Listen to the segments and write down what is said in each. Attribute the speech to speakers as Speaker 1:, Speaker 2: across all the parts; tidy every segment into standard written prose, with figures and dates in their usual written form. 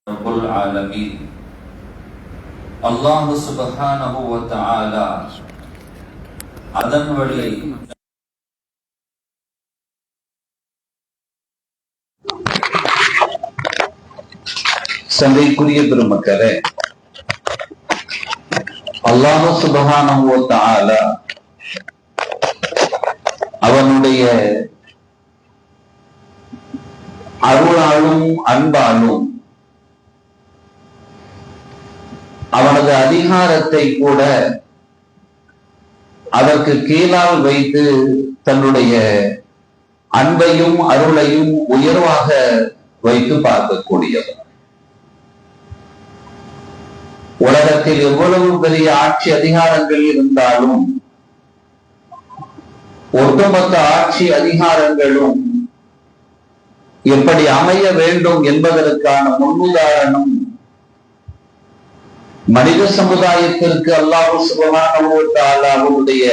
Speaker 1: ரப்புல் ஆலமீன் அல்லாஹ் சுப்ஹானஹு வ தஆலா அதன் வழி
Speaker 2: சங்கைக்குரிய பெருமக்களே, அல்லாஹ் சுப்ஹானஹு வ தஆலா அவனுடைய அருளாலும் அன்பாலும் அவனது அதிகாரத்தை கூட அதற்கு கீழால் வைத்து தன்னுடைய அன்பையும் அருளையும் உயர்வாக வைத்து பார்க்கக்கூடியவர். உலகத்தில் எவ்வளவு பெரிய ஆட்சி அதிகாரங்கள் இருந்தாலும் ஒட்டுமொத்த ஆட்சி அதிகாரங்களும் எப்படி அமைய வேண்டும் என்பதற்கான முன்னுதாரணம் மனித சமுதாயத்திற்கு அல்லாஹ் சுப்ஹானஹு வ தஆலா அவருடைய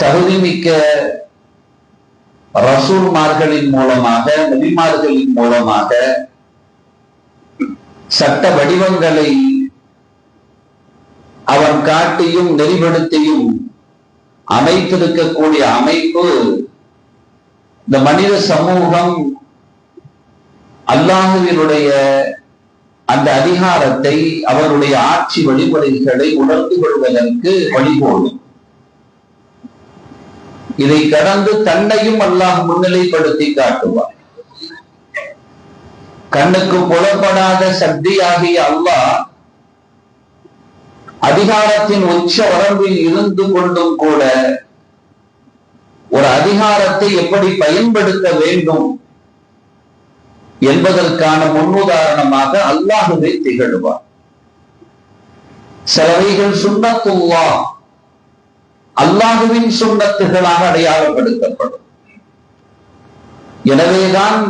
Speaker 2: தகுதிமிக்க ரசூல்மார்களின் மூலமாக, நபிமார்களின் மூலமாக சட்ட வடிவங்களை அவன் காட்டியும் நெறிப்படுத்தியும் அமைத்திருக்கக்கூடிய அமைப்பு இந்த மனித சமூகம் அல்லாஹுவினுடைய அந்த அதிகாரத்தை, அவருடைய ஆட்சி வழிமுறைகளை உணர்ந்து கொள்வதற்கு வழிகோலும். இதை கடந்து தன்னையும் அல்லாஹ் முன்னிலைப்படுத்தி காட்டுவார். கண்ணுக்கு புலப்படாத சக்தியாகிய அல்லாஹ் அதிகாரத்தின் உச்ச வரம்பில் இருந்து கொண்டும் கூட ஒரு அதிகாரத்தை எப்படி பயன்படுத்த வேண்டும் என்பதற்கான முன்னுதாரணமாக அல்லாஹுவை திகழ்வார். சிலவைகள் சுன்னத்துல்லாஹ், அல்லாஹுவின் சுன்னத்துகளாக அடையாளப்படுத்தப்படும். எனவேதான்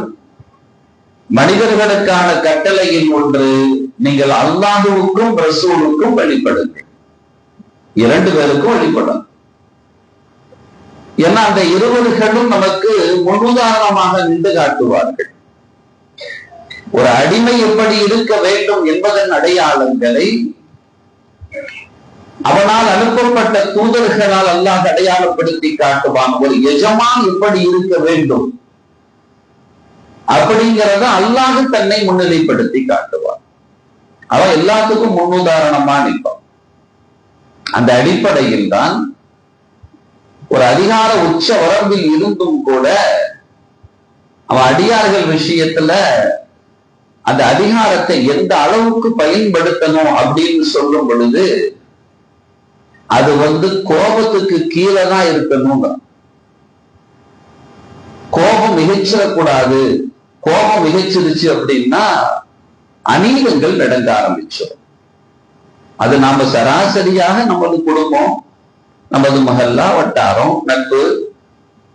Speaker 2: மனிதர்களுக்கான கட்டளையில் ஒன்று, நீங்கள் அல்லாஹுவுக்கும் ரசூலுக்கும் வழிபடுங்கள். இரண்டு பேருக்கும் வழிபடும். ஏன்னா அந்த இருவர்களும் நமக்கு முன்னுதாரணமாக நின்று காட்டுவார்கள். ஒரு அடிமை எப்படி இருக்க வேண்டும் என்பதன் அடையாளங்களை அவனால் அனுப்பப்பட்ட தூதர்களால் அல்லாஹ் அடையாளப்படுத்தி காட்டுவான். ஒரு எஜமான் எப்படி இருக்க வேண்டும் அப்படிங்கிறத அல்லாஹ் தன்னை முன்னிலைப்படுத்தி காட்டுவான். அவன் எல்லாத்துக்கும் முன்னுதாரணமா நிற்பான். அந்த அடிப்படையில் தான் ஒரு அதிகார உச்ச வரம்பில் இருந்தும் கூட அவன் அடியார்கள் விஷயத்துல அந்த அதிகாரத்தை எந்த அளவுக்கு பயன்படுத்தணும் அப்படின்னு சொல்லும் பொழுது அது கோபத்துக்கு கீழே தான் இருக்கணும். கோபம் மிகச்சிடக்கூடாது. கோபம் மிகச்சிருச்சு அப்படின்னா அநீதங்கள் நடங்க ஆரம்பிச்சிடும். அது நாம சராசரியாக நமது குடும்பம், நமது மஹல்லா, வட்டாரம், நட்பு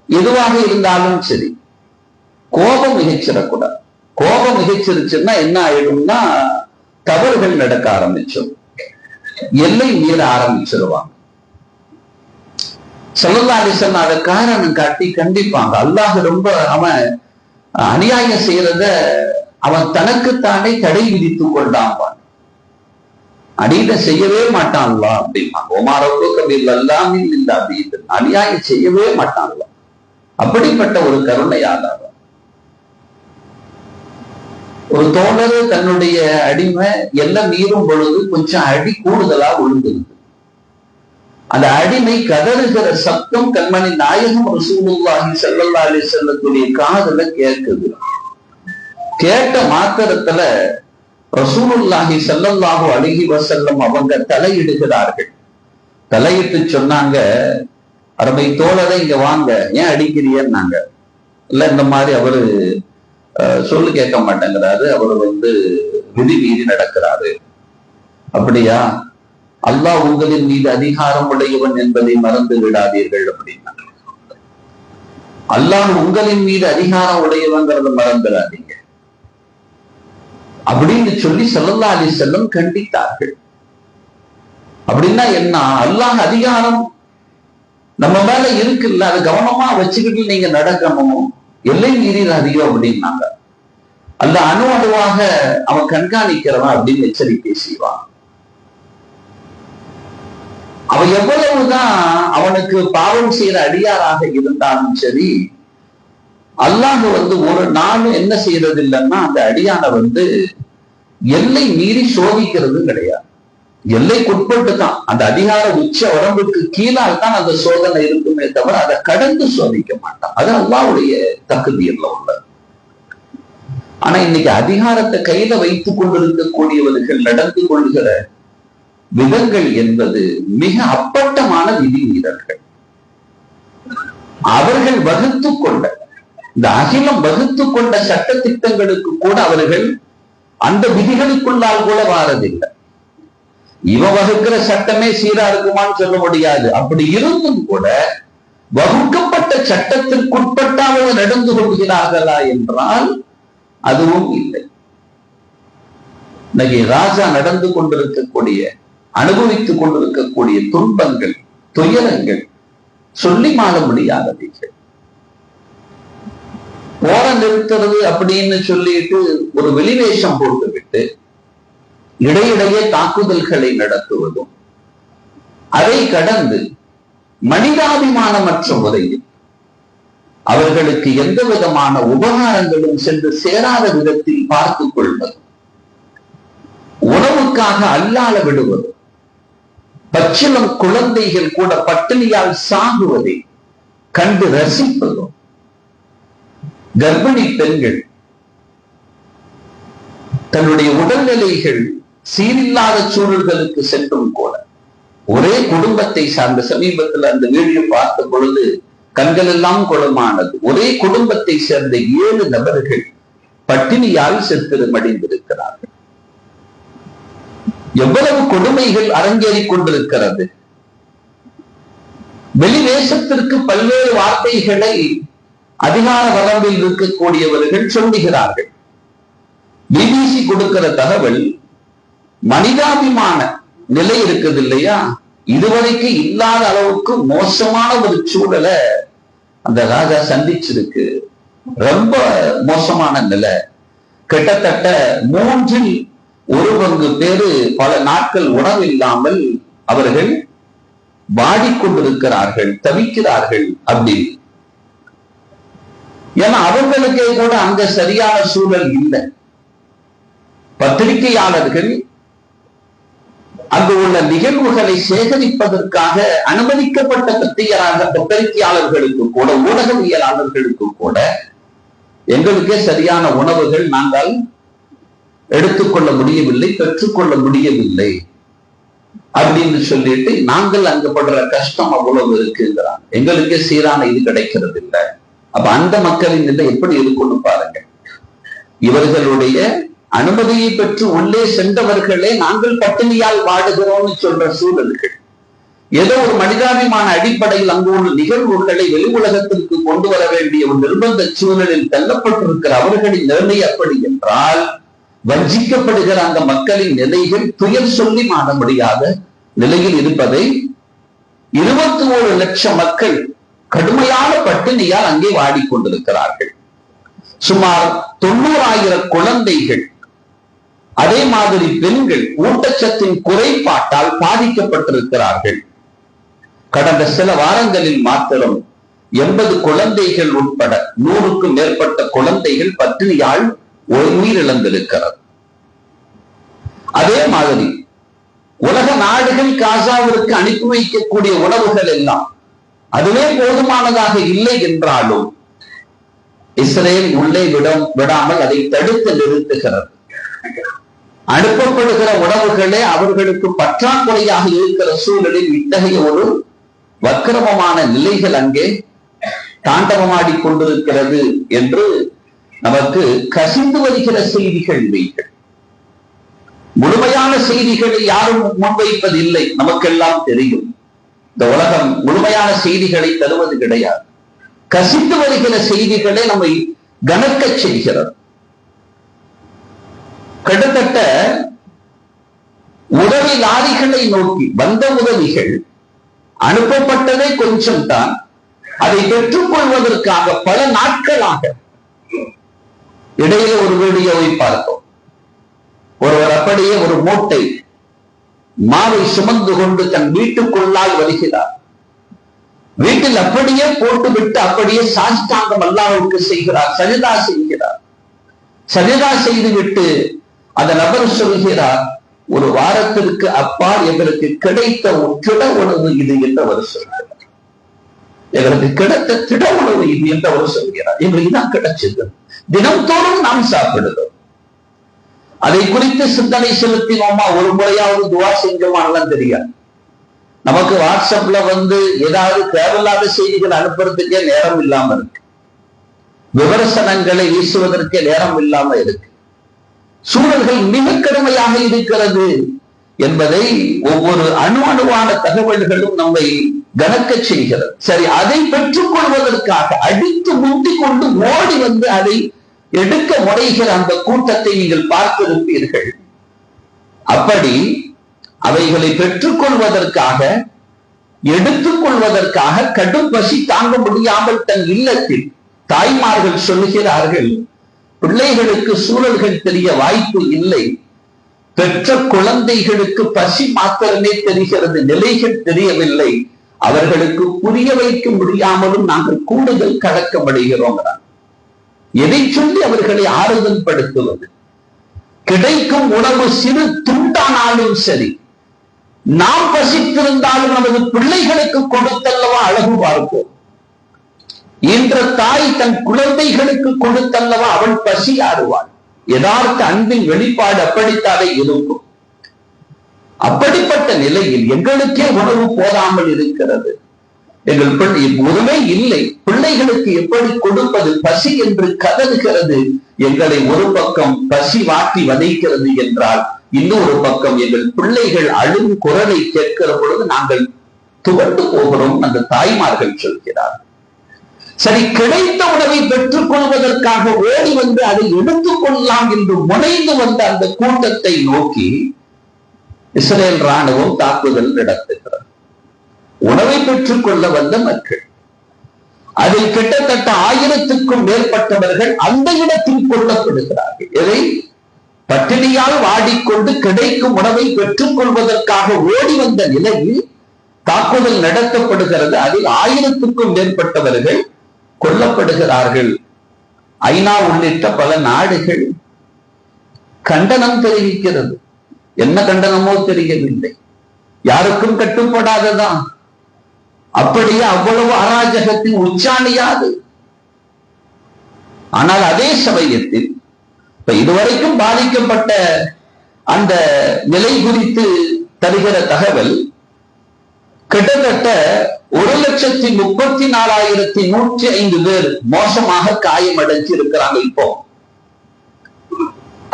Speaker 2: எதுவாக இருந்தாலும் சரி, கோபம் மிகச்சிடக்கூடாது. கோபம் மிகச்சிருச்சுன்னா என்ன ஆயிடும்னா தவறுகள் நடக்க ஆரம்பிச்சிடும், எல்லை மீற ஆரம்பிச்சிருவாங்க. ஸல்லல்லாஹு அலைஹி வஸல்லம் அதை காரணம் காட்டி கண்டிப்பாங்க. அல்லாஹ் ரொம்ப அவன் அநியாயம் செய்யறத அவன் தனக்குத்தானே தடை விதித்து கொண்டான். அநீதம் செய்யவே மாட்டான்ல அப்படின்னா அநியாயம் செய்யவே மாட்டான்ல. அப்படிப்பட்ட ஒரு கருணையாளர். ஒரு தோழர் தன்னுடைய அடிமை எல்லாம் மீறும் பொழுது கொஞ்சம் அடி கூடுதலா விழுந்தது. அந்த அடிமை கதறுகிற சத்தம் கண்மணி நாயகம் ரசூலுல்லாஹி ஸல்லல்லாஹு அலைஹி வஸல்லம் காதுல கேட்குது. கேட்ட மாத்திரத்துல ரசூலுல்லாஹி ஸல்லல்லாஹு அலைஹி வஸல்லம் அவங்க தலையிடுகிறார்கள். தலையிட்டு சொன்னாங்க, அருமை தோழரை இங்க வாங்க, ஏன் அடிக்கிறீன்னாங்க. இல்ல இந்த மாதிரி அவரு சொல்லு கேட்க மாட்டேங்கிறாரு, அவரு விதி மீறி நடக்கிறாரு. அப்படியா? அல்லாஹ் உங்களின் மீது அதிகாரம் உடையவன் என்பதை மறந்து விடாதீர்கள் அப்படின்னா. அல்லாஹ் உங்களின் மீது அதிகாரம் உடையவங்கிறத மறந்துடாதீங்க அப்படின்னு சொல்லி ஸல்லல்லாஹு அலைஹி வஸல்லம் கண்டித்தார்கள். அப்படின்னா என்ன? அல்லாஹ் அதிகாரம் நம்ம மேல இருக்குல்ல, அதை கவனமா வச்சுக்கிட்டு நீங்க நடக்கணும், எல்லை மீறிடாதீங்க அப்படின்னாங்க. அந்த அணு அணுவாக அவன் கண்காணிக்கிறவன் அப்படின்னு எச்சரிக்கை செய்வான். அவன் எவ்வளவுதான் அவனுக்கு பாவம் செய்யற அடியாராக இருந்தாலும் சரி, அல்லாஹ் ஒரு நாள் என்ன செய்யறது இல்லைன்னா அந்த அடியான எல்லை மீறி சோதிக்கிறது கிடையாது. எல்லைக்குட்பட்டு தான், அந்த அதிகார உச்ச உடம்புக்கு கீழால் தான் அந்த சோதனை இருக்குமே தவிர அதை கடந்து சோதிக்க மாட்டான். அது அல்லாஹ்வுடைய தக்தீர்ல உள்ளது. ஆனா இன்னைக்கு அதிகாரத்தை கையில வைத்துக் கொண்டிருக்கக்கூடியவர்கள் நடந்து கொள்கிற விதங்கள் என்பது மிக அப்பட்டமான விதி மீறல்கள். அவர்கள் வகுத்து கொண்ட, இந்த அகிலம் வகுத்து கொண்ட சட்ட திட்டங்களுக்கு கூட அவர்கள் அந்த விதிகளுக்குள்ளால் கூட வாரதில்லை. இவன் வகுக்கிற சட்டமே சீரா இருக்குமான்னு சொல்ல முடியாது. அப்படி இருந்தும் கூட வகுக்கப்பட்ட சட்டத்திற்குட்பட்டாவது நடந்து கொள்கிறார்களா என்றால் அதுவும் இல்லை. இன்னைக்கு ராஜா நடந்து கொண்டிருக்கக்கூடிய, அனுபவித்துக் கொண்டிருக்கக்கூடிய துன்பங்கள், துயரங்கள் சொல்லி மாற முடியாதவைகள். போர நிறுத்துறது அப்படின்னு சொல்லிட்டு ஒரு வெளிவேஷம் போட்டுவிட்டு இடையிடையே தாக்குதல்களை நடத்துவதும், அதை கடந்து மனிதாபிமானமற்ற முறையில் அவர்களுக்கு எந்த விதமான உபகாரங்களும் சென்று சேராத விதத்தில் பார்த்துக் கொள்வதும், உணவுக்காக அல்லால விடுவதும், பச்சிளம் குழந்தைகள் கூட பட்டினியால் சாகுவதை கண்டு ரசிப்பதும், கர்ப்பிணி பெண்கள் தன்னுடைய உடல்நிலைகள் சீரில்லாத சூழல்களுக்கு சென்றும் கூட ஒரே குடும்பத்தை சார்ந்த, சமீபத்தில் அந்த வீடியோ பார்த்த பொழுது கண்கள் எல்லாம் குளமானது. ஒரே குடும்பத்தை சேர்ந்த 7 நபர்கள் பட்டினியால் செத்து மடிந்திருக்கிறார்கள். எவ்வளவு கொடுமைகள் அரங்கேறிக் கொண்டிருக்கிறது. வெளிவேஷத்திற்கு பல்வேறு வார்த்தைகளை அதிகார வரம்பில் இருக்கக்கூடியவர்கள் சொல்லுகிறார்கள். பிபிசி கொடுக்கிற தகவல், மனிதாபிமான நிலை இருக்குது இல்லையா, இதுவரைக்கும் இல்லாத அளவுக்கு மோசமான ஒரு சூழலை அந்த ராஜா சந்திச்சிருக்கு. ரொம்ப மோசமான நிலை. கிட்டத்தட்ட 1/3 பேரு பல நாட்கள் உணவில்லாமல் அவர்கள் வாடிக்கொண்டிருக்கிறார்கள், தவிக்கிறார்கள் அப்படின்னு. ஏன்னா அவர்களுக்கே கூட அங்க சரியான சூழல் இல்லை. பத்திரிகையாளர்கள் அங்கு உள்ள நிகழ்வுகளை சேகரிப்பதற்காக அனுமதிக்கப்பட்ட பத்திரிகையாளர்களுக்கு கூட, ஊடகவியலாளர்களுக்கு கூட எங்களுக்கே சரியான உணவுகள் நாங்கள் எடுத்துக்கொள்ள முடியவில்லை, பெற்றுக்கொள்ள முடியவில்லை அப்படின்னு சொல்லிட்டு நாங்கள் அங்கு படுற கஷ்டம் அவ்வளவு இருக்குங்கிறாங்க. எங்களுக்கே சீரான இது கிடைக்கிறது இல்லை. அப்ப அந்த மக்களின் நிலை எப்படி இருக்குன்னு பாருங்க. இவர்களுடைய அனுமதியை பெற்று உள்ளே சென்றவர்களே நாங்கள் பட்டினியால் வாடுகிறோம்னு சொல்ற சூழல்கள். ஏதோ ஒரு மனிதாபிமான அடிப்படையில் அங்கு உள்ள நிகழ்வுகளை வெளி உலகத்திற்கு கொண்டு வர வேண்டிய ஒரு நிர்பந்த சூழலில் தள்ளப்பட்டிருக்கிற அவர்களின் நிலைமை அப்படி என்றால், வஞ்சிக்கப்படுகிற அந்த மக்களின் நிலைகள் துயர் சொல்லி மாற முடியாத நிலையில் இருப்பதை 21 லட்சம் மக்கள் கடுமையான பட்டினியால் அங்கே வாடிக்கொண்டிருக்கிறார்கள். சுமார் 90,000 குழந்தைகள், அதே மாதிரி பெண்கள் ஊட்டச்சத்தின் குறைபாட்டால் பாதிக்கப்பட்டிருக்கிறார்கள். கடந்த சில வாரங்களில் மாத்திரம் 80 குழந்தைகள் உட்பட 100க்கும் மேற்பட்ட குழந்தைகள் பட்டினியால் உயிரிழந்திருக்கிறது. அதே மாதிரி உலக நாடுகள் காசாவிற்கு அனுப்பி வைக்கக்கூடிய உணவுகள் எல்லாம் அதுவே போதுமானதாக இல்லை என்றாலும் இஸ்ரேல் உள்ளே விடாமல் அதை தடுத்து நிறுத்துகிறது. அனுப்பப்படுகிற உணவுகளே அவர்களுக்கு பற்றாக்குறையாக இருக்கிற சூழலில் இத்தகைய ஒரு வக்கிரமமான நிலைகள் அங்கே தாண்டவமாடி கொண்டிருக்கிறது என்று நமக்கு கசிந்து வருகிற செய்திகள் இவைகள். முழுமையான செய்திகளை யாரும் முன்வைப்பதில்லை, நமக்கெல்லாம் தெரியும். இந்த உலகம் முழுமையான செய்திகளை தருவது கிடையாது. கசிந்து வருகிற செய்திகளை நம்மை கனக்க செய்கிறது. கிட்டத்தட்ட உதவி லாரிகளை நோக்கி வந்த உதவிகள் அனுப்பப்பட்டதே கொஞ்சம் தான். அதை பெற்றுக் கொள்வதற்காக பல நாட்களாக இடையில ஒரு வீடியோவை பார்த்தோம். ஒருவர் அப்படியே ஒரு மூட்டை மாவை சுமந்து கொண்டு தன் வீட்டுக்குள்ளால் வருகிறார். வீட்டில் அப்படியே போட்டுவிட்டு அப்படியே சாஷ்டாங்கம் அல்லாஹ்வுக்கு செய்கிறார், சஜதா செய்கிறார். சஜதா செய்துவிட்டு அந்த நபர் சொல்கிறார், ஒரு வாரத்திற்கு அப்பால் எங்களுக்கு கிடைத்த திட உணவு இது என்று அவர் சொல்கிறார். எங்களுக்கு கிடைத்த திட உணவு இது என்று அவர் சொல்கிறார். எங்களுக்கு தான் கிடைச்சது, தினம்தோறும் நாம் சாப்பிடுகிறோம். அதை குறித்து சிந்தனை செலுத்தினோமா, ஒரு முறையாவது துவா செஞ்சோமானலாம் தெரியாது. நமக்கு வாட்ஸ்அப்ல ஏதாவது தேவையில்லாத செய்திகள் அனுப்புறதுக்கே நேரம் இல்லாம இருக்கு, விமர்சனங்களை வீசுவதற்கே நேரம் இல்லாம இருக்கு. சூழல்கள் மிக கடுமையாக இருக்கிறது என்பதை ஒவ்வொரு அணுவான தகவல்களும் நம்மை கனக்க செய்கிறது. சரி, அதை பெற்றுக் கொள்வதற்காக அடித்து முந்திக் கொண்டு ஓடி அதை எடுக்க முறைகிற அந்த கூட்டத்தை நீங்கள் பார்த்திருப்பீர்கள். அப்படி அவைகளை பெற்றுக் கொள்வதற்காக, எடுத்துக் கொள்வதற்காக கடும் பசி தாங்க முடியாமல் தன் இல்லத்தில் தாய்மார்கள் சொல்லுகிறார்கள், பிள்ளைகளுக்கு சூழல்கள் தெரிய வாய்ப்பு இல்லை, பெற்ற குழந்தைகளுக்கு பசி மாத்திரமே தெரிகிறது, நிலைகள் தெரியவில்லை, அவர்களுக்கு புரிய வைக்க முடியாமலும் நாங்கள் கூடுதல் கலக்கமடைகிறோம். எதை சொல்லி அவர்களை ஆறுதல் படுத்துவது? கிடைக்கும் உணவு சிறு துண்டானாலும் சரி, நாம் பசித்திருந்தாலும் நமது பிள்ளைகளுக்கு கொடுத்தல்லவா அழகு பார்ப்போம். என்ற தாய் தன் குழந்தைகளுக்கு கொடுத்தல்லவா அவள் பசி ஆறுவாள். யதார்த்த அன்பின் வெளிப்பாடு அப்படித்தானே இருக்கும். அப்படிப்பட்ட நிலையில் எங்களுக்கே உணவு போதாமல் இருக்கிறது. எங்கள் உணவே இல்லை, பிள்ளைகளுக்கு எப்படி கொடுப்பது? பசி என்று கதறுகிறது. எங்களை ஒரு பக்கம் பசி வாட்டி வதைக்கிறது என்றால், இன்னொரு பக்கம் எங்கள் பிள்ளைகள் அழும் குரலை கேட்கிற பொழுது நாங்கள் துவண்டு போகிறோம். அந்த தாய்மார்கள் சொல்கிறார். சரி, கிடைத்த உணவை பெற்றுக் கொள்வதற்காக ஓடி அதை எடுத்துக் கொள்ளலாம் என்று முனைந்து அந்த கூட்டத்தை நோக்கி இஸ்ரேல் ராணுவம் தாக்குதல் நடத்துகிறது. உணவை பெற்றுக் கொள்ள வந்த மக்கள், அதில் கிட்டத்தட்ட 1000க்கும் மேற்பட்டவர்கள் அந்த இடத்தில் கொல்லப்படுகிறார்கள். எதை? பட்டினியால் வாடிக்கொண்டு கிடைக்கும் உணவை பெற்றுக் கொள்வதற்காக ஓடி வந்த நிலையில் தாக்குதல் நடத்தப்படுகிறது. அதில் 1000க்கும் மேற்பட்டவர்கள் கொல்லப்படுகிறார்கள். ஐநா உள்ளிட்ட பல நாடுகள் கண்டனம் தெரிவிக்கிறது. என்ன கண்டனமோ தெரியவில்லை, யாருக்கும் கட்டுப்படாததான். அப்படியே அவ்வளவு அராஜகத்தின் உச்சாணியாது. ஆனால் அதே சமயத்தில் இதுவரைக்கும் பாதிக்கப்பட்ட அந்த நிலை குறித்து தருகிற தகவல், கிட்டத்தட்ட 1,34,105 பேர் மோசமாக காயமடைஞ்சு இருக்கிறாங்க. இப்போ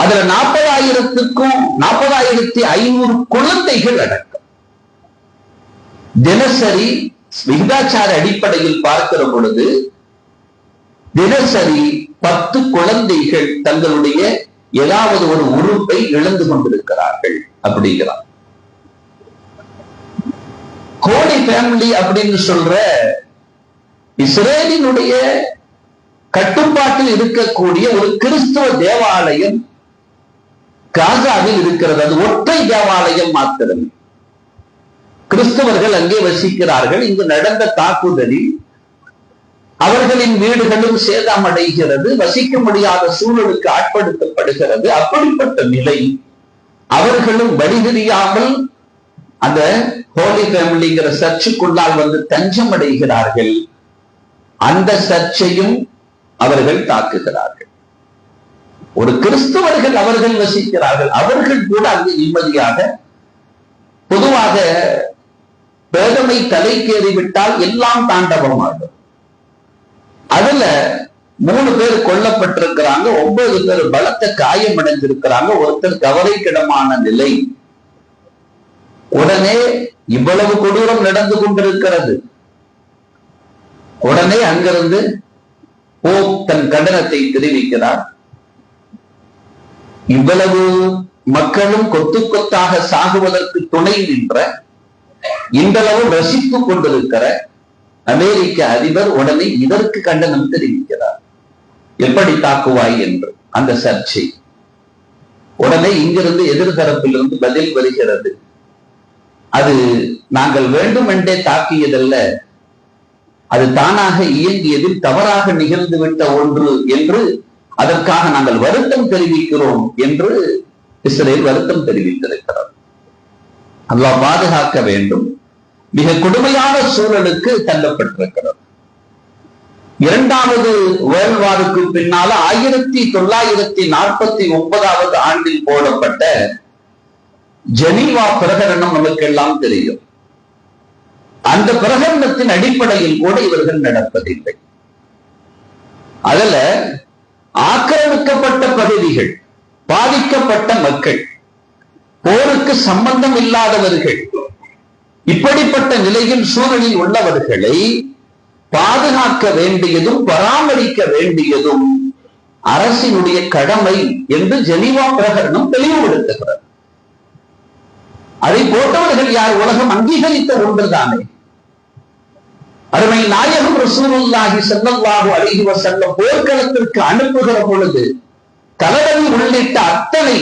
Speaker 2: அதுல 40,500 குழந்தைகள் அடக்கம். தினசரி விகிதாச்சார அடிப்படையில் பார்க்கிற பொழுது தினசரி 10 குழந்தைகள் தங்களுடைய ஏதாவது ஒரு உறுப்பை இழந்து கொண்டிருக்கிறார்கள் அப்படிங்கிறார். ஹோலி ஃபேமிலி அப்படின்னு சொல்ற இஸ்ரேலினுடைய கட்டுப்பாட்டில் இருக்கக்கூடிய ஒரு கிறிஸ்துவ தேவாலயம் காசாவில் இருக்கிறது. அது ஒற்றை தேவாலயம் மாத்திரமே. கிறிஸ்தவர்கள் அங்கே வசிக்கிறார்கள். இங்கு நடந்த தாக்குதலில் அவர்களின் வீடுகளும் சேதமடைகிறது, வசிக்க முடியாத சூழலுக்கு ஆட்படுத்தப்படுகிறது. அப்படிப்பட்ட நிலை அவர்களும் வழிதெரியாமல் அந்த ஹோலி ஃபேமிலிங்கிற சர்ச்சுக்குள்ளால் தஞ்சம் அடைகிறார்கள். அந்த சர்ச்சையும் அவர்கள் தாக்குகிறார்கள். ஒரு கிறிஸ்தவர்கள் அவர்கள் வசிக்கிறார்கள். அவர்கள் கூட அங்கு நிம்மதியாக, பொதுவாக பேதமை தலைக்கேறிவிட்டால் எல்லாம் தாண்டவமாகும். அதுல 3 பேர் கொல்லப்பட்டிருக்கிறாங்க, 9 பேர் பலத்த காயம் அடைந்திருக்கிறாங்க, ஒருத்தர் கவலைக்கிடமான நிலை. உடனே இவ்வளவு கொடூரம் நடந்து கொண்டிருக்கிறது. உடனே அங்கிருந்து போப் தன் கண்டனத்தை தெரிவிக்கிறார். இவ்வளவு மக்களும் கொத்து கொத்தாக சாகுவதற்கு துணை நின்ற, இன்றளவு ரசித்துக் கொண்டிருக்கிற அமெரிக்க அதிபர் உடனே இதற்கு கண்டனம் தெரிவிக்கிறார். எப்படி தாக்குவாய் என்று. அந்த சர்ச்சை. உடனே இங்கிருந்து எதிர்தரப்பிலிருந்து பதில் வருகிறது. அது நாங்கள் வேண்டுமென்றே தாக்கியதல்ல, அது தானாக இயங்கியதில் தவறாக நிகழ்ந்துவிட்ட ஒன்று என்று அதற்காக நாங்கள் வருத்தம் தெரிவிக்கிறோம் என்று இஸ்ரேல் வருத்தம் தெரிவித்திருக்கிறார். அல்லாஹ் பாதுகாக்க வேண்டும். மிக கொடுமையான சூழலுக்கு தள்ளப்பட்டிருக்கிறது. இரண்டாவது வேர்ல்ட் வாருக்கு பின்னால 1949 ஆண்டில் போடப்பட்ட ஜெனீவா பிரகடனம் நமக்கெல்லாம் தெரியும். அந்த பிரகடனத்தின் அடிப்படையில் கூட இவர்கள் நடப்பதில்லை. அதுல ஆக்கிரமிக்கப்பட்ட பகுதிகள், பாதிக்கப்பட்ட மக்கள், போருக்கு சம்பந்தம் இல்லாதவர்கள், இப்படிப்பட்ட நிலையில் சூழலில் உள்ளவர்களை பாதுகாக்க வேண்டியதும் பராமரிக்க வேண்டியதும் அரசினுடைய கடமை என்று ஜெனீவா பிரகடனம் தெளிவுபடுத்துகிறது. அதை போட்டவர்கள் யார்? உலகம் அங்கீகரித்த ஒன்றுதானே. அருமை நாயகம் ரசூலுல்லாஹி ஸல்லல்லாஹு அலைஹி வஸல்லம் போர்க்களத்திற்கு அனுப்புகிற பொழுது தளபதி உள்ளிட்ட அத்தனை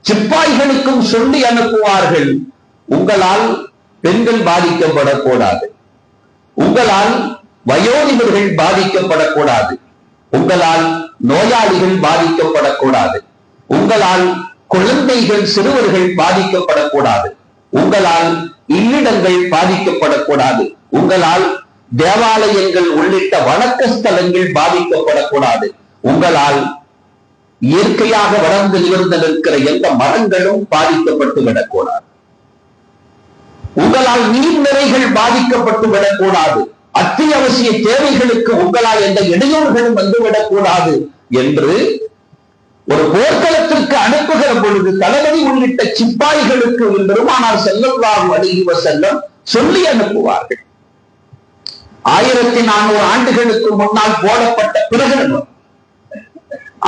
Speaker 2: சிப்பாய்களுக்கும் சொல்லி அனுப்புவார்கள், உங்களால் பெண்கள் பாதிக்கப்படக்கூடாது, உங்களால் வயோதிபர்கள் பாதிக்கப்படக்கூடாது, உங்களால் நோயாளிகள் பாதிக்கப்படக்கூடாது, உங்களால் குழந்தைகள் சிறுவர்கள் பாதிக்கப்படக்கூடாது, உங்களால் இல்லிடங்கள் பாதிக்கப்படக்கூடாது, உங்களால் தேவாலயங்கள் உள்ளிட்ட வணக்க ஸ்தலங்கள் பாதிக்கப்படக்கூடாது, உங்களால் இயற்கையாக வளர்ந்து நிமிர்ந்து நிற்கிற எந்த மரங்களும் பாதிக்கப்பட்டு விடக்கூடாது, உங்களால் நீர்நிலைகள் பாதிக்கப்பட்டு விடக்கூடாது, அத்தியாவசிய தேவைகளுக்கு உங்களால் எந்த இடையூறுகளும் வந்துவிடக்கூடாது என்று ஒரு போர்க்களத்திற்கு அனுப்புகிற பொழுது தளபதி உள்ளிட்ட சிப்பாய்களுக்கு பெருமானார் ஸல்லல்லாஹு அலைஹி வஸல்லம் சொல்லி அனுப்புவார்கள். 1400 ஆண்டுகளுக்கு முன்னால் போடப்பட்ட பிரகடனம்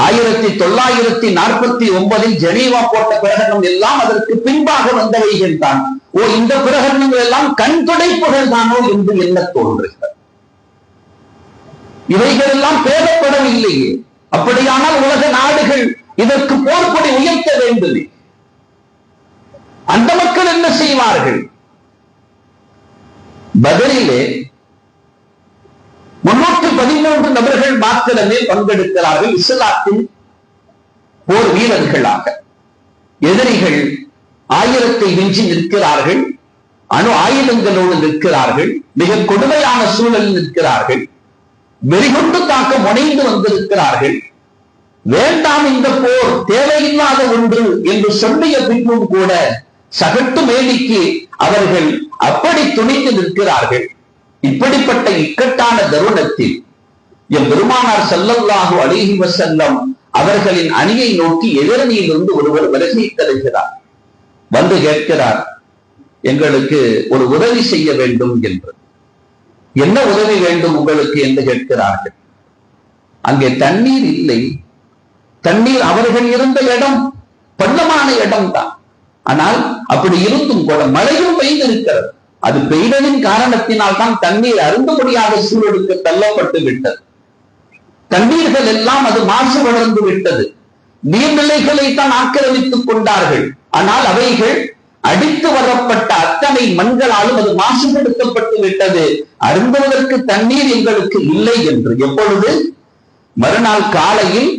Speaker 2: 1949 ஜெனீவா போட்ட பிரகடனம் எல்லாம் அதற்கு பின்பாக வந்தவைகள் தான். இந்த பிரகடனங்கள் எல்லாம் கண் துடைப்புகள் தானோ என்று என்ன தோன்றுகிறது. இவைகள் எல்லாம் பேசப்படவில்லையே. அப்படியானால் உலக நாடுகள் இதற்கு போர்க்கொடி உயர்த்த வேண்டும். அந்த மக்கள் என்ன செய்வார்கள்? பத்ரிலே 313 நபர்கள் மாத்திரமே பங்கெடுக்கிறார்கள் இஸ்லாத்தின் போர் வீரர்களாக. எதிரிகள் 1000 விஞ்சி நிற்கிறார்கள், அணு ஆயுதங்களோடு நிற்கிறார்கள், மிக கொடுமையான சூழலில் நிற்கிறார்கள், வெறிகொண்டு தாக்க முனைந்து வந்திருக்கிறார்கள். வேண்டாம், இந்த போர் தேவையில்லாத ஒன்று என்று சொல்லிய பின்பும் கூட சகட்டு மேனிக்கு அவர்கள் அப்படி துணிந்து நிற்கிறார்கள். இப்படிப்பட்ட இக்கட்டான தருணத்தில் என் பெருமானார் ஸல்லல்லாஹு அலைஹி வஸல்லம் அவர்களின் அணியை நோக்கி எதிரணியிலிருந்து ஒருவர் வருகை தருகிறார். வந்து கேட்கிறார், எங்களுக்கு ஒரு உதவி செய்ய வேண்டும் என்று. என்ன உதவி வேண்டும் உங்களுக்கு என்று கேட்கிறார்கள். அங்கே தண்ணீர் இல்லை. தண்ணீர் அவர்கள் இருந்த இடம் பள்ளமான இடம் தான். ஆனால் அப்படி இருந்தும் கூட மழையும் பெய்திருக்கிறது. அது பெய்ததின் காரணத்தினால் தான் தண்ணீர் அருந்த முடியாத சூழலுக்கு தள்ளப்பட்டு விட்டது. தண்ணீர்கள் எல்லாம் அது மாசு வளர்ந்து விட்டது. நீர்நிலைகளை தான் ஆக்கிரமித்துக் கொண்டார்கள். ஆனால் அவைகள் அடித்து வரப்பட்ட அத்தனை மண்களாலும் அது மாசுபடுத்தப்பட்டு விட்டது. அருந்துவதற்கு தண்ணீர் எங்களுக்கு இல்லை என்று. எப்பொழுது? மறுநாள் காலையில்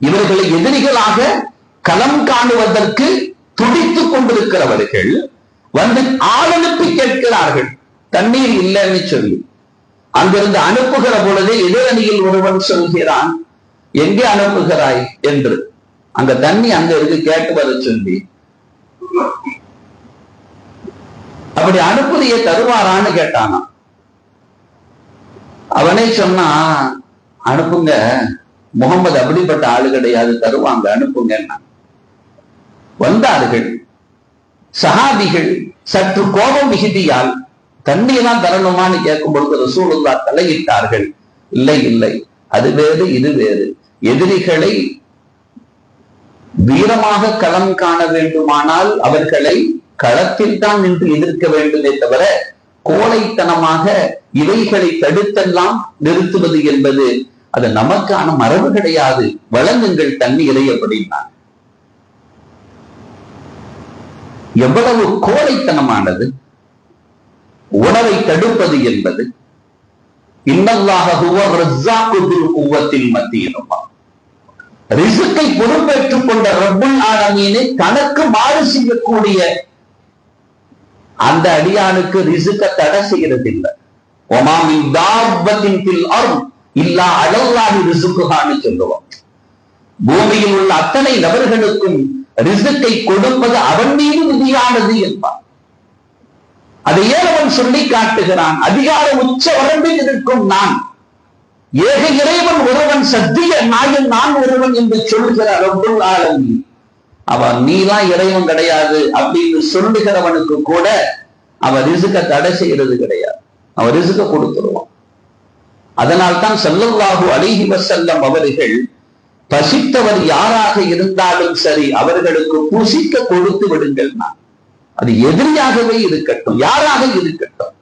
Speaker 2: இவர்களை எதிரிகளாக களம் காணுவதற்கு துடித்துக் கொண்டிருக்கிறவர்கள் வந்து ஆள் அனுப்பி கேட்கிறார்கள், தண்ணீர் இல்லைன்னு சொல்லி. அங்கிருந்து அனுப்புகிற பொழுது எதிரணியில் ஒருவன் சொல்கிறான், எங்கே அனுப்புகிறாய் என்று. அங்க தண்ணி அங்க இருக்கு, கேட்டு வர சொல்லி. அப்படி அனுப்புதைய தருவாரான்னு கேட்டானா. அவனே சொன்னா, அனுப்புங்க, முகமது அப்படிப்பட்ட ஆளு கிடையாது, தருவாங்க, அனுப்புங்க. வந்தார்கள் சஹாபிகள். சற்று கோபம் மிகுதியால் தண்ணீர்தான் தரணுமான்னு கேட்கும் பொழுது ரசூலுல்லாஹ் தலையிட்டார்கள், இல்லை இல்லை, அது வேறு இது வேறு. எதிரிகளை வீரமாக களம் காண வேண்டுமானால் அவர்களை களத்தில் தான் நின்று எதிர்க்க வேண்டுமே தவிர கோழைத்தனமாக இவைகளை தடுத்தெல்லாம் நிறுத்துவது என்பது அது நமக்கான மரபு கிடையாது, வழங்குங்கள் தண்ணீரை அப்படின்னா. எவ்வளவு கோழைத்தனமானது உணவை தடுப்பது என்பது. இன்னல்லாஹ ஹுவ ரஸ்ஸாக்கு பில் குவத்தில் மத்தீனுமா. ரிஸ்கை பொறுப்பேற்றுக் கொண்ட ரப்புல் ஆலமீனை தனக்கு மாறு செய்யக்கூடிய அந்த அடியானுக்கு ரிஸ்க தடை செய்யறது இல்லை. வமா மின் தாப்பத்தின் ஃபில் அர்த் இல்லா அலல்லாஹி ரிஸ்குஹான்னு சொல்லுவோம். பூமியில் உள்ள அத்தனை நபர்களுக்கும் ரிஸ்கை கொடுப்பது அவன் மீது விதியானது என்பார். அதை ஏன் அவன் சொல்லி காட்டுகிறான்? அதிகார உச்ச வரம்பில் இருக்கும் நான், ஏக இறைவன் ஒருவன், சத்திய நாயன் நான் ஒருவன் என்று சொல்லுகிற ரப்புல் ஆலமீன், அவன் நீலாம் இறைவன் கிடையாது அப்படின்னு சொல்லுகிறவனுக்கு கூட அவன் ரிஸ்க தடை செய்யறது கிடையாது, அவன் ரிஸ்க கொடுத்துருவான். அதனால்தான் ஸல்லல்லாஹு அலைஹி வஸல்லம் அவர்கள் பசித்தவர் யாராக இருந்தாலும் சரி அவர்களுக்கு புசிக்க கொடுத்து விடுங்கள். நான் அது எதிரியாகவே இருக்கட்டும், யாராக இருக்கட்டும்.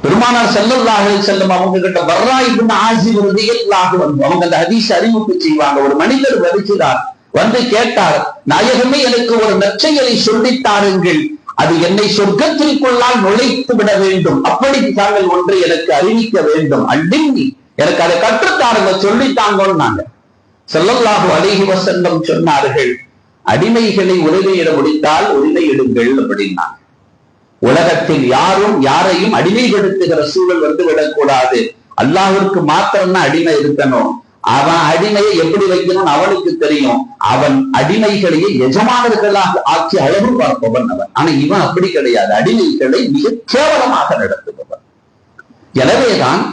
Speaker 2: பெருமானார் ஸல்லல்லாஹு அலைஹி வஸல்லம் அவங்க கிட்ட பர்ரா இப்னு ஆஸிப் ரலியல்லாஹு அன்ஹு அவங்க அந்த ஹதீஸ் அறிமுக செய்வாங்க. ஒரு மனிதர் வருகிறார், வந்து கேட்டார், நாயகமே எனக்கு ஒரு நற்செயலை சொல்லித்தாருங்கள், அது என்னை சொர்க்கத்திற்குள்ளால் நுழைத்து விட வேண்டும், அப்படி தாங்கள் ஒன்றை எனக்கு அறிவிக்க வேண்டும், அள்ளின்னி எனக்கு அதை கற்றுத்தாருங்க, சொல்லித்தாங்கன்னாங்க. ஸல்லல்லாஹு அலைஹி வஸல்லம் சொன்னார்கள், அடிமைகளை உரிமையிட முடித்தால் உரிமையிடுங்கள் அப்படின்னாங்க. உலகத்தில் யாரும் யாரையும் அடிமைப்படுத்துகிற சூழல் வந்து விடக்கூடாது. அல்லாஹ்விற்கு மாத்திரம்தான் அடிமை இருக்கணும். அவன் அடிமையை எப்படி வைக்கணும்னு அவனுக்கு தெரியும். அவன் அடிமைகளையே எஜமானர்களாக ஆக்கி அழகு பார்ப்பவன் அவன். ஆனா இவன் அப்படி கிடையாது, அடிமைகளை மிக கேவலமாக நடத்துபவன். எனவேதான்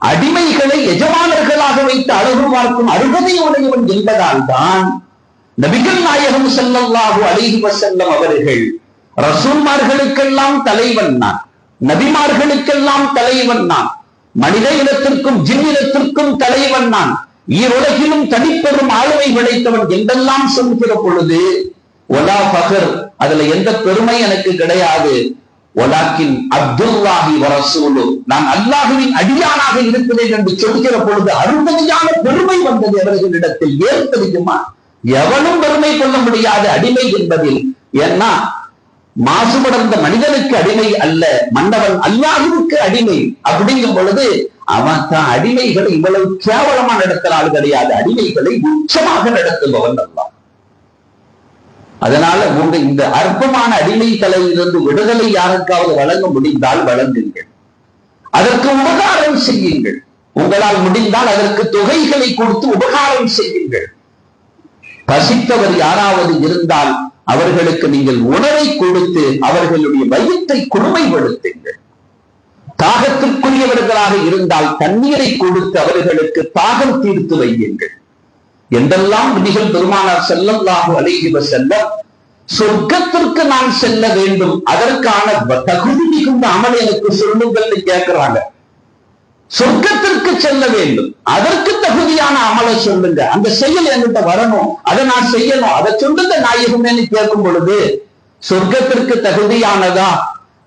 Speaker 2: அடிமைகளை எஜமானர்களாக வைத்து அழகு பார்க்கும் அருகதை உடையவன் என்பதால் தான் நபிகள் நாயகம் ஸல்லல்லாஹு அலைஹி வஸல்லம் அவர்கள் ரசூல்மார்களுக்கெல்லாம் தலைவன் நான், நபிமார்களுக்கெல்லாம் தலைவன் நான், மனித இனத்திற்கும் ஜின்னினத்திற்கும் தலைவன் நான், ஈருலகிலும் தனிப்பெரும் ஆளுமை படைத்தவன் என்றெல்லாம் சொல்கிற பொழுது ஒலா ஃபஹர், அதுல எந்த பெருமை எனக்கு கிடையாது, வலாக்கின் அப்துல்லாஹி வ ரசூலு, நான் அல்லாஹ்வின் அடியானாக இருக்கிறேன் என்று சொல்கிற பொழுது அருமையான பெருமை வந்தது அவர்களிடத்தில். ஏன் தெரியுமா? எவனும் பெருமை கொள்ள முடியாது அடிமை என்பதில். ஏன்னா மாசுபடர்ந்த மனிதனுக்கு அடிமை அல்ல, மன்னவன் அல்லாஹ்வுக்கு அடிமை. அப்படிங்கும் பொழுது அவன் தான் அடிமைகளை இவ்வளவு கேவலமா நடத்தினால் கிடையாது, அடிமைகளை உச்சமாக நடத்துபவன் அல்லாஹ். அதனால உங்க இந்த அற்பமான அடிமை தலையிலிருந்து விடுதலை யாருக்காவது வழங்க முடிந்தால் வழங்குங்கள், அதற்கு உபகாரம் செய்யுங்கள். உங்களால் முடிந்தால் அதற்கு தொகைகளை கொடுத்து உபகாரம் செய்யுங்கள். பசித்தவர் யாராவது இருந்தால் அவர்களுக்கு நீங்கள் உணவை கொடுத்து அவர்களுடைய வயிற்றை குளுமைப்படுத்துங்கள். தாகத்திற்குரியவர்களாக இருந்தால் தண்ணீரை கொடுத்து அவர்களுக்கு தாகம் தீர்த்து வையுங்கள். என்றெல்லாம் நபிகள் பெருமானார் ஸல்லல்லாஹு அலைஹி வஸல்லம் சொர்க்கத்திற்கு நான் செல்ல வேண்டும், அதற்கான தகுதி மிகுந்த அமல் எனக்கு சொல்லுங்கள்னு கேட்கிறாங்க. சொர்க்கத்திற்கு செல்ல வேண்டும், அதற்கு தகுதியான அமலை சொல்லுங்க, அந்த செயல் என்கிட்ட வரணும், அதை நான் செய்யணும், அதை சொல்லுங்க நாயகமே கேட்கும் பொழுது சொர்க்கத்திற்கு தகுதியானதா?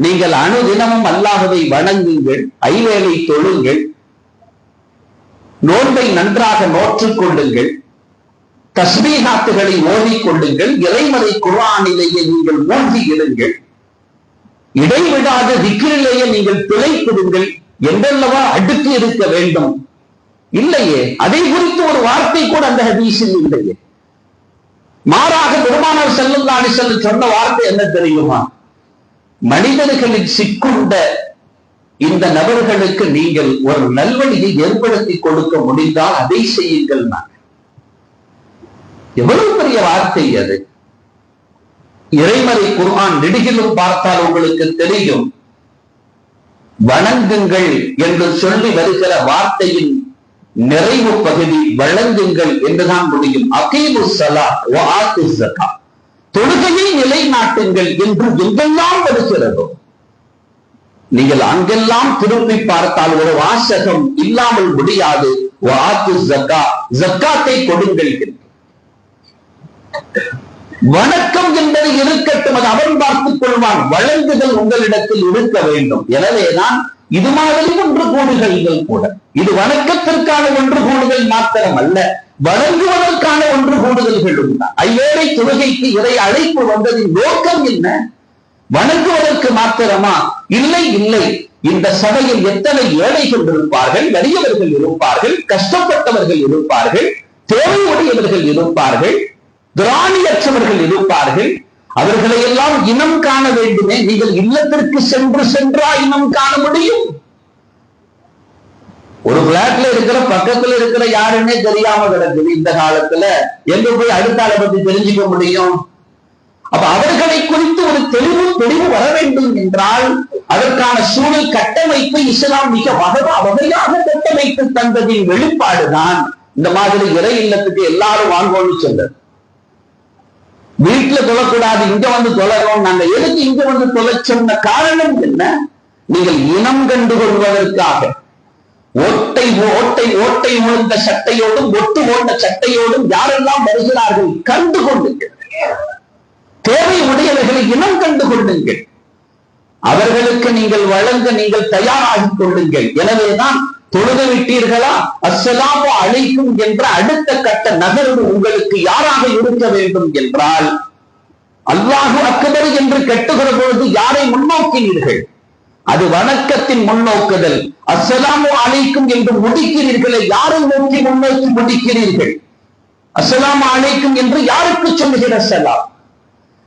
Speaker 2: நீங்கள் அனுதினமும் அல்லாஹ்வை வணங்குங்கள், ஐவேளை தொழுங்கள், நோன்பை நன்றாக நோற்றுக் கொள்ளுங்கள், தஸ்பீஹாத்துகளை ஓதிக்கொள்ளுங்கள், இறைமறை குர்ஆனிலேயே நீங்கள் மூழ்கி இருங்கள், இடைவிடாத திக்ரிலேயே நீங்கள் திளைத்திடுங்கள் என்றல்லவா அடுத்து இருக்க வேண்டும். இல்லையே, அதை குறித்து ஒரு வார்த்தை கூட அந்த ஹதீஸில் இல்லையே. மாறாக பெருமானார் ஸல்லல்லாஹு அலைஹி வஸல்லம் சொன்ன வார்த்தை என்ன தெரியுமா? மனிதர்களில் சிக்குண்ட இந்த நபர்களுக்கு நீங்கள் ஒரு நல்வழியை ஏற்படுத்தி கொடுக்க முடிந்தால் அதை செய்யுங்கள். எவ்வளவு பெரிய வார்த்தை அது! இறைமறை குர்ஆன் நெடுகிலும் பார்த்தால் உங்களுக்கு தெரியும். வணங்குங்கள் என்று சொல்லி வருகிற வார்த்தையின் நிறைவு பகுதி வழங்குங்கள் என்றுதான் முடியும். அகீமுஸ் ஸலாத் வ ஆத்துஸ் ஸகாத், தொழுகையை நிலைநாட்டுங்கள் என்று எங்கெல்லாம் வருகிறதோ நீங்கள் அங்கெல்லாம் திருப்பி பார்த்தால் ஒரு வாசகம் இல்லாமல் முடியாது. வ ஆத்துஸ் ஸகாத், ஸகாத்தை கொடுங்கள் என்று. வணக்கம் என்பது இருக்கட்டும், அது அவன் பார்த்துக் கொள்வான். வழங்குதல் உங்களிடத்தில் இருக்க வேண்டும். எனவேதான் இது மாதிரி ஒன்று கூடுதல்கள் கூட. இது வணக்கத்திற்கான ஒன்று கூடுதல் மாத்திரம் அல்ல, வணங்குவதற்கான ஒன்று கூடுதல்களும் தான். ஐவேளை தொழுகைக்கு இறை அழைப்பு வந்ததின் நோக்கம் என்ன? வணங்குவதற்கு மாத்திரமா? இல்லை இல்லை. இந்த சபையில் எத்தனை ஏழைகள் இருப்பார்கள், வறியவர்கள் இருப்பார்கள், கஷ்டப்பட்டவர்கள் இருப்பார்கள், தேவையுடையவர்கள் இருப்பார்கள், திராணியற்றவர்கள் இருப்பார்கள். அவர்களை எல்லாம் இனம் காண வேண்டுமே. நீங்கள் இல்லத்திற்கு சென்றா இனம் காண முடியும்? ஒரு பிளாட்ல இருக்கிற பக்கத்துல இருக்கிற யாருன்னே தெரியாம கிடக்குது இந்த காலத்துல. எங்க போய் அடுத்த ஆளை பத்தி தெரிஞ்சுக்க முடியும்? அப்ப அவர்களை குறித்து ஒரு தெளிவு வர வேண்டும் என்றால் அதற்கான சூழல் கட்டமைப்பை இஸ்லாம் மிக வகையாக கட்டமைத்து தந்ததின் வெளிப்பாடுதான் இந்த மாதிரி இறை இல்லத்துக்கு எல்லாரும் வாங்கோன்னு சொல்றது. வீட்டுல தொழக்கூடாது, இங்க வந்து தொழறோம். நாங்க எதுக்கு இங்க வந்து தொலை சொன்ன காரணம் என்ன? நீங்கள் இனம் கண்டு கொள்வதற்காக. ஓட்டை ஓட்ட சட்டையோடும் ஒட்டு ஓட்ட சட்டையோடும் யாரெல்லாம் வருகிறார்கள் கண்டு கொள்ளுங்கள். தேவை உடையவர்களை இனம் கண்டு கொள்ளுங்கள். அவர்களுக்கு நீங்கள் வழங்க நீங்கள் தயாராகிக் கொள்ளுங்கள். எனவேதான் தொழுது விட்டீர்களா, அஸ்ஸலாமு அலைக்கும் என்ற அடுத்த கட்ட நகர்வு உங்களுக்கு யாராக இருக்க வேண்டும் என்றால், அல்லாஹு அக்பர் என்று கட்டுகிற பொழுது யாரை முன்னோக்கினீர்கள்? அது வணக்கத்தின் முன்னோக்குதல். அஸ்ஸலாமு அலைக்கும் என்று முடிக்கிறீர்களே, யாரை நோக்கி முன்னோக்கி முடிக்கிறீர்கள்? அஸ்ஸலாமு அலைக்கும் என்று யாருக்கு சொல்லுகிற சலாம்?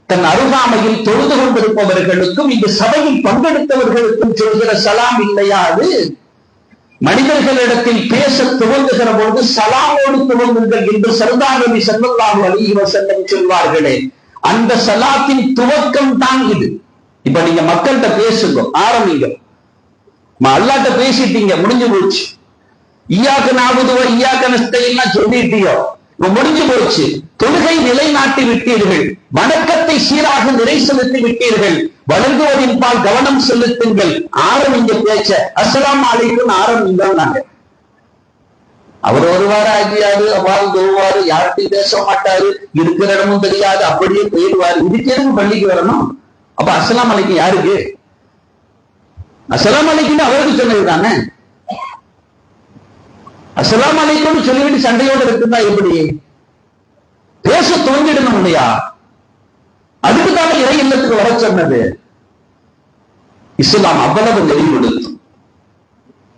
Speaker 2: தன் அருகாமையில் தொழுது கொண்டிருப்பவர்களுக்கும் இந்த சபையில் பங்கெடுத்தவர்களுக்கும் சொல்கிற சலாம் இல்லையா? அது மனிதர்களிடத்தில் பேச துவங்குகிற பொழுது சலாமோடு துவங்குங்கள் என்று சர்தார் நபி ஸல்லல்லாஹு அலைஹி வஸல்லம் சொல்வார்களே, அந்த சலாத்தின் துவக்கம் தான் இது. இப்ப நீங்க மக்கள்கிட்ட பேசுங்க, ஆரம்பிங்க. அல்லாஹ்ட்ட பேசிட்டீங்க, முடிஞ்சு போச்சு. ஈயாக்க நஅபுது வ ஈயாக்க நஸ்தஈன் சொல்லிட்டீங்க, முடிஞ்சு போச்சு. தொழுகை நிலைநாட்டி விட்டீர்கள், வணக்கத்தை சீராக நிறை செலுத்தி விட்டீர்கள், வழங்குவதின் பால் கவனம் செலுத்துங்கள். ஆரம்பிங்க பேச்ச. அஸ்ஸலாமு அலைக்கும் ஆரம்பிங்க. அவர் வருவாரு, ஆகியாரு அவ்வாறு தோவாரு, யார்கிட்டையும் பேச மாட்டாரு, இருக்கிற இடமும் தெரியாது, அப்படியே போயிடுவாரு. இதுக்கு பள்ளிக்கு வரணும்? அப்ப அஸ்ஸலாமு அலைக்கும் யாருக்கு? அஸ்ஸலாமு அலைக்கும் அவருக்கு சொன்னது தானே. அஸ்ஸலாமு அலைக்கும் சொல்லிவிட்டு சண்டையோடு இருக்குதா? எப்படி பேச துவங்கிடணும் இல்லையா? அதுக்குதான இறை இல்லத்துக்கு வர சொன்னது. இஸ்லாம் அவ்வளவு நெறிப்படுத்தும்.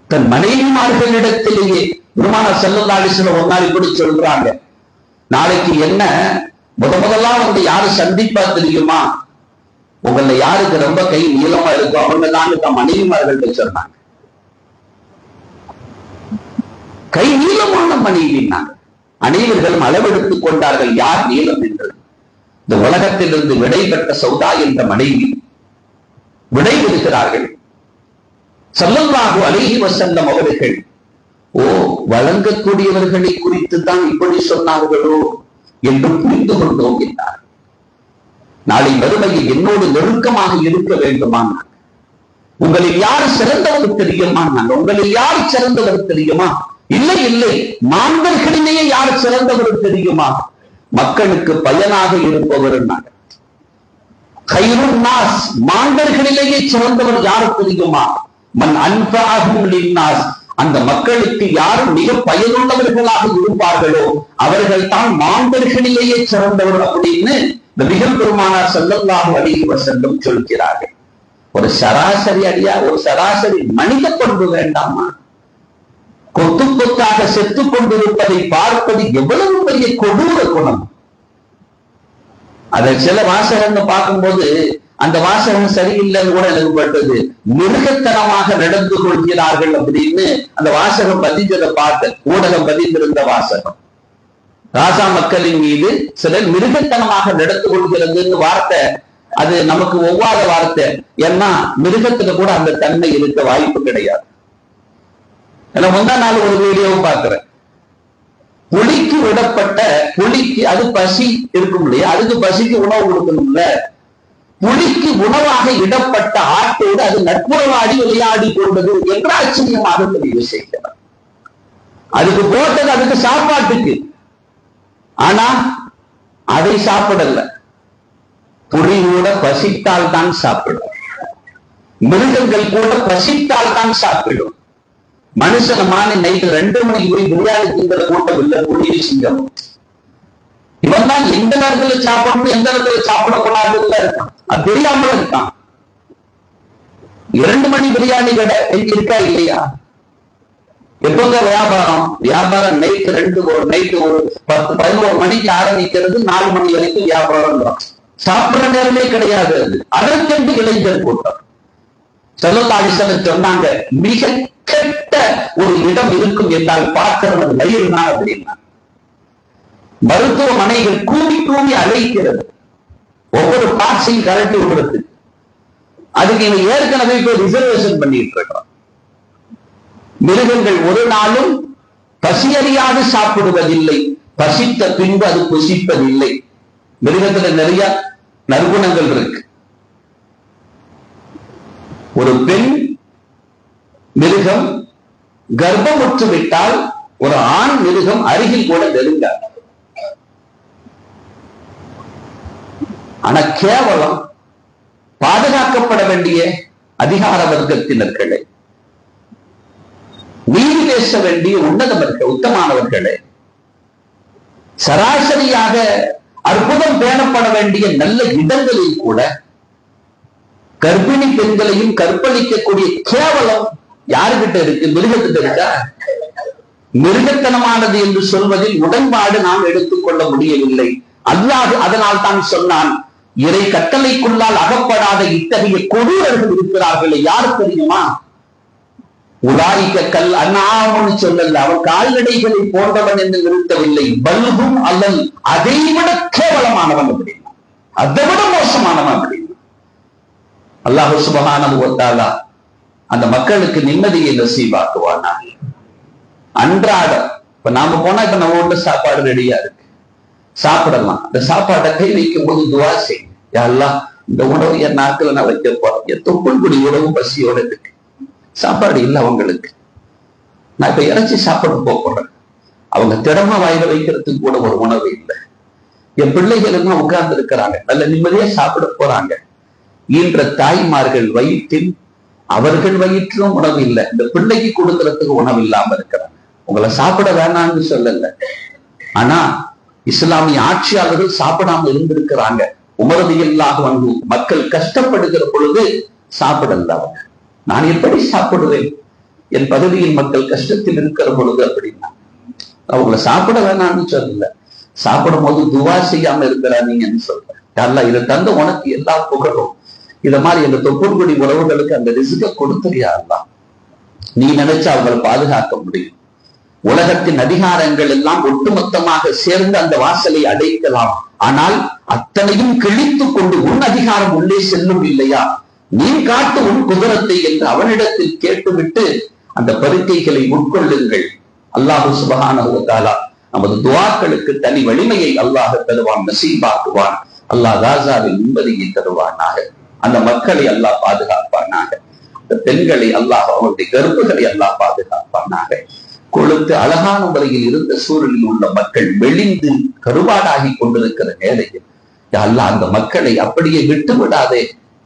Speaker 2: தன் மனைவிமார்களிடத்திலேயே பெருமானார் ஸல்லல்லாஹு அலைஹி வஸல்லம் ஒரு நாள் இப்படி சொல்றாங்க, நாளைக்கு என்ன முதலாம் வந்து யாரு சந்திப்பா தெரியுமா? உங்கள யாருக்கு ரொம்ப கை நீளமா இருக்கும் அவங்க தான் தன் மனைவிமார்கள்ட்ட சொன்னாங்க. கை நீளமான மனைவினாங்க. அனைவர்களும் அளவெடுத்துக் கொண்டார்கள் யார் நீளம் என்று. இந்த உலகத்திலிருந்து விடை பெற்ற சௌதா என்ற மனைவி விடை பெறுகிறார்கள். ஸல்லல்லாஹு அலைஹி வஸல்லம் அவர்கள், ஓ வழங்கக்கூடியவர்களை குறித்து தான் இப்படி சொன்னார்களோ என்று புரிந்து கொண்டோம் என்றார். நாளை மறுமையில் என்னோடு நெருக்கமாக இருக்க வேண்டுமானார். உங்களில் யார் சிறந்தவர் தெரியுமா? உங்களில் யார் சிறந்தவர் தெரியுமா? இல்லை இல்லை, மாந்தர்களிலேயே யார் சிறந்தவர் தெரியுமா? மக்களுக்கு பயனாக இருப்பவர். மாந்தர்களிலேயே சிறந்தவர் யார் தெரியுமா? மன் அன்ஃபஅஹும் லின்னாஸ், அந்த மக்களுக்கு யார் மிக பயனுள்ளவர்களாக இருப்பார்களோ அவர்கள் தான் மாந்தர்களிலேயே சிறந்தவர் அப்படின்னு நபிகள் பெருமானார் ஸல்லல்லாஹு அலைஹி வஸல்லம் சொல்கிறார்கள். ஒரு சராசரி அடியார், ஒரு சராசரி மனித பண்பு வேண்டாமா? கொத்து கொத்தாக செத்துக் கொண்டிருப்பதை பார்ப்பது எவ்வளவு பெரிய கொடூர குணம். அதை சில வாசகங்க பார்க்கும்போது அந்த வாசகம் சரியில்லைன்னு கூட எனக்கு பட்டது. மிருகத்தனமாக நடந்து கொள்கிறார்கள் அப்படின்னு அந்த வாசகம் பதிஞ்சதை பார்த்த ஊடகம் பதிந்திருந்த வாசகம். ராசா மக்களின் மீது சிலர் மிருகத்தனமாக நடந்து கொள்கிறதுன்னு வார்த்தை, அது நமக்கு ஒவ்வாத வார்த்தை. ஏன்னா மிருகத்துக்கு கூட அந்த தன்மை இருக்க வாய்ப்பு கிடையாது. ஏன்னா முந்தா நாள் ஒரு வீடியோவும் பார்க்கிறேன். புலிக்கு விடப்பட்ட புலிக்கு அது பசி இருக்கும் இல்லையா, அதுக்கு பசிக்கு உணவு கொடுக்கணும்ல. புலிக்கு உணவாக இடப்பட்ட ஆட்டோடு அது நட்புறவாடி விளையாடி கொண்டது என்ற ஆச்சரியமாக பதிவு செய்கிறார். அதுக்கு போட்டது அதுக்கு சாப்பாட்டுக்கு, ஆனா அதை சாப்பிடல. புலியோட பசித்தால் தான் சாப்பிடும். மிருகங்கள் கூட பசித்தால் தான் சாப்பிடும். மனுஷனமான நைட்டு 2 மணிக்கு போய் பிரியாணி திங்கிற கூட்டம் இல்ல, புள்ளி சிங்கம். இவன் தான் எந்த நேரத்துல சாப்பிடணும் எந்த நேரத்துல சாப்பிடக்கூடாதுல இருக்கான், அது தெரியாமல இருக்கான். 2 மணி பிரியாணி கடை இருக்கா இல்லையா? எப்பங்க வியாபாரம் நைட்டு நைட்டு ஒரு 10-11 மணிக்கு ஆரம்பிக்கிறது, 4 மணி வரைக்கும் வியாபாரம் தான். சாப்பிடுற நேரமே கிடையாது. அதற்கென்று இளைஞர் கூட்டம். ஸல்லல்லாஹு அலைஹி வஸல்லம் சொன்னாங்க, மிக கெட்ட ஒரு இடம் இருக்கும் என்றால் பார்க்கிறவன் வயிறு தான் அப்படின்னா. மருத்துவமனைகள் கூவி கூவி அழைக்கிறது, ஒவ்வொரு பார்ட்ஸையும் கலட்டி விடுறது. அதுக்கு இவன் ஏற்கனவே போய் ரிசர்வேஷன் பண்ணிட்டு இருக்கான். மிருகங்கள் ஒரு நாளும் பசியறியாது சாப்பிடுவதில்லை, பசித்த பின்பு அது புசிப்பதில்லை. மிருகத்துல நிறைய நற்குணங்கள் இருக்கு. ஒரு பெண் மிருகம் கர்ப்பமுற்று விட்டால் ஒரு ஆண் மிருகம் அருகில் கூட நெருங்காது. ஆனா கேவலம் பாதுகாக்கப்பட வேண்டிய அதிகார வர்க்கத்தினர்களை, நீதி பேச வேண்டிய உத்தமானவர்களே, சராசரியாக அற்புதம் பேணப்பட வேண்டிய நல்ல இடங்களில் கூட கர்ப்பிணி பெண்களையும் கற்பழிக்கக்கூடிய கேவலம் யாருகிட்ட இருக்கு? மிருகத்திட்ட இருக்கா? மிருகத்தனமானது என்று சொல்வதில் உடன்பாடு நாம் எடுத்துக்கொள்ள முடியவில்லை. அல்லாஹ் அதனால் தான் சொன்னான், இறை கட்டளைக்குள்ளால் அகப்படாத இத்தகைய கொடூரர்கள் இருக்கிறார்களே, யார் தெரியுமா? உலாயிக்க கல் அண்ணாமன்னு சொல்லல, அவன் கால்நடைகளை போன்றவன் என்று நிறுத்தவில்லை, பல்கும் அல்லல் அதைவிட கேவலமானவன் அப்படின்னா, அதை விட மோசமானவன் அப்படின்னா. அல்லாஹ் சுப்ஹானஹு வ தஆலா அந்த மக்களுக்கு நிம்மதியை நசீபாக்குவானா. அன்றாடம் இப்ப நாம போனா, இப்ப நம்ம வீட்டுல சாப்பாடு ரெடியா இருக்கு, சாப்பிடலாம். இந்த சாப்பாட்டை கை வைக்கும் போது துவா செய்யும், யா அல்லாஹ் இந்த உணவு என் நாக்குல நான் வைக்க போறேன், என் தொப்புள் குடி உணவு பசியோட இருக்கு, சாப்பாடு இல்லை அவங்களுக்கு, நான் இப்ப இறைச்சி சாப்பிட போறேன், அவங்க திறமை வாயில வைக்கிறதுக்கு கூட ஒரு உணவு இல்லை, என் பிள்ளைகள் எல்லாம் உட்கார்ந்து இருக்கிறாங்க, நல்ல நிம்மதியா சாப்பிட போறாங்க. ஈன்ற தாய்மார்கள் வயிற்றில், அவர்கள் வயிற்றிலும் உணவு இல்லை, இந்த பிள்ளைக்கு கொடுக்கறதுக்கு உணவு இல்லாம இருக்கிறாங்க. உங்களை சாப்பிட வேணாம்னு சொல்லல, ஆனா இஸ்லாமிய ஆட்சியாளர்கள் சாப்பிடாம இருந்திருக்கிறாங்க. உமர் ரலியல்லாஹு அன்ஹு மக்கள் கஷ்டப்படுகிற பொழுது சாப்பிடல அவங்க. நான் எப்படி சாப்பிடுவேன், என் பகுதியில் மக்கள் கஷ்டத்தில் இருக்கிற பொழுது அப்படின்னா. அவங்களை சாப்பிட வேணாம்னு சொல்லல, சாப்பிடும் போது துவா செய்யாம இருக்கிறாங்கன்னு சொல்றேன். அல்லாஹ் இதை தந்த உனக்கு எல்லா புகழும், இத மாதிரி எங்க தொப்புள்குடி உறவுகளுக்கு அந்த ரிஸ்க கொடுத்துறியா அல்லாஹ், நீ நினைச்சா அவங்களை பாதுகாக்க முடியும். உலகத்தின் அதிகாரங்கள் எல்லாம் ஒட்டுமொத்தமாக சேர்ந்து அந்த வாசலை அடைக்கலாம், ஆனால் அத்தனையும் கிழித்து கொண்டு உன் அதிகாரம் உள்ளே செல்லும் இல்லையா, நீ காட்டு உன் குதிரத்தை என்று அவனிடத்தில் கேட்டுவிட்டு அந்த பருக்கைகளை உட்கொள்ளுங்கள். அல்லாஹ் சுப்ஹானஹு வ தஆலா நமது துஆக்களுக்கு தனி வலிமையை அல்லாஹ் தருவான், நசீபாக்குவான். அல்லாஹ் காசாவில் நிம்மதியை தருவானாக, அந்த மக்களை அல்லாஹ் பாதுகாப்பானாக, அந்த பெண்களை அல்லாஹ் அவருடைய கர்ப்புகளை அல்லாஹ் பாதுகாப்பானாக. கொழுத்து அழகான முறையில் இருந்த சூழலில் உள்ள மக்கள் வெளிந்து கருவாடாகி கொண்டிருக்கிற நேரையில் அல்லாஹ் அந்த மக்களை அப்படியே விட்டு விடாதே,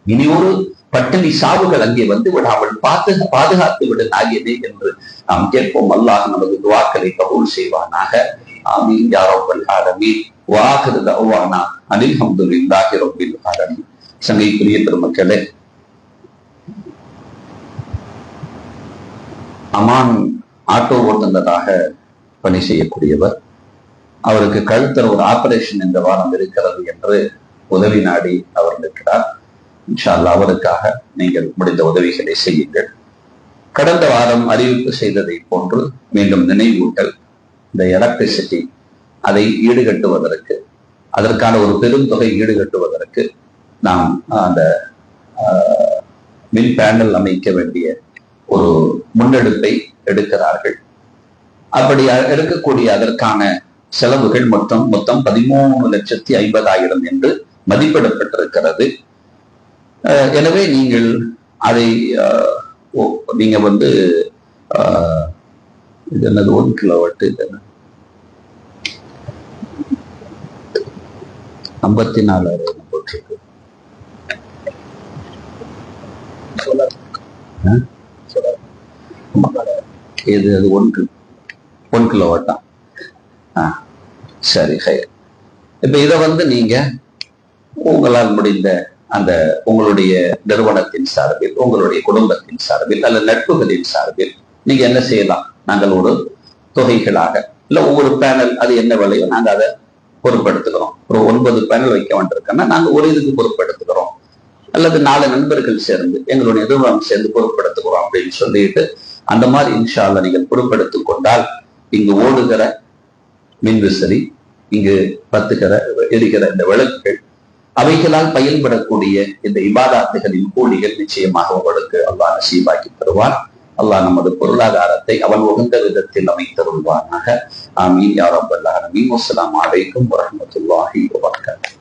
Speaker 2: இனி ஒரு பட்டினி சாவுகள் அங்கே வந்து விடாமல் பாதுகாத்து விட நாயனே என்று நாம் கேட்போம். அல்லாஹ் நமது துஆக்களை கபூல் செய்வானாக. ஆமீன் யா ரப்பல் ஆலமீன். வஆகிரு தஅவானா அனில் ஹம்துலில்லாஹி ரப்பில் ஆலமீன். சங்கைக்குரிய பெருமக்களே, அமான் ஆட்டோ ஓட்டுநராக பணி செய்யக்கூடியவர். அவருக்கு கழுத்தர ஒரு ஆபரேஷன் இந்த வாரம் இருக்கிறது என்று உதவி நாடி அவர் இருக்கிறார். இன்ஷா அல்லாஹ் அவருக்காக நீங்கள் முடிந்த உதவிகளை செய்யுங்கள். கடந்த வாரம் அறிவிப்பு செய்ததை போன்று மீண்டும் நினைவூட்டல், இந்த எலக்ட்ரிசிட்டி அதை ஈடுகட்டுவதற்கு, அதற்கான ஒரு பெருந்தொகை ஈடுகட்டுவதற்கு நாம் அந்த மின் பேனல் அமைக்க வேண்டிய ஒரு முன்னெடுப்பை எடுக்கிறார்கள். அப்படி எடுக்கக்கூடிய அதற்கான செலவுகள் மொத்தம் 13,50,000 என்று மதிப்பிடப்பட்டிருக்கிறது. எனவே நீங்கள் அதை நீங்க இது என்னது 1 கிலோவாட், இது 54,000 போட்டிருக்கு. இது அது 1 கிலோவாட்டாம். சரி, இப்ப இதை நீங்க உங்களால் முடிந்த அந்த உங்களுடைய நிறுவனத்தின் சார்பில், உங்களுடைய குடும்பத்தின் சார்பில் அல்ல நட்புகளின் சார்பில் நீங்க என்ன செய்யலாம்? நாங்கள் ஒரு தொகைகளாக இல்ல ஒவ்வொரு பேனல் அது என்ன விலையோ நாங்க அதை பொறுப்பெடுத்துக்கிறோம். ஒரு 9 பேனல் வைக்க வேண்டியிருக்கோம்னா நாங்க ஒரு இதுக்கு பொறுப்பெடுத்துக்கிறோம், அல்லது 4 நண்பர்கள் சேர்ந்து எங்களுடைய நிறுவனம் சேர்ந்து பொறுப்பெடுத்துக்கிறோம் அப்படின்னு சொல்லிட்டு அந்த மாதிரி இன்ஷா அல்லாஹ் நீங்கள் பொறுப்பெடுத்துக் கொண்டால் இங்கு ஓடுகிற மின்விசிறி, இங்கு பத்துகிற எரிகிற இந்த விளக்குகள், அவைகளால் பயன்படக்கூடிய இந்த இபாதாத்துகளின் கூலிகள் நிச்சயமாக உங்களுக்கு அல்லாஹ் நசீபாக்கி தருவான். அல்லாஹ் நமது பொருளாதாரத்தை அவன் உகந்த விதத்தில் அமைத்தருள்வானாக. ஆமீன் யா ரப்பல் ஆலமீன். அஸ்ஸலாமு அலைக்கும் வரஹ்மத்துல்லாஹி வபரகாத்துஹு.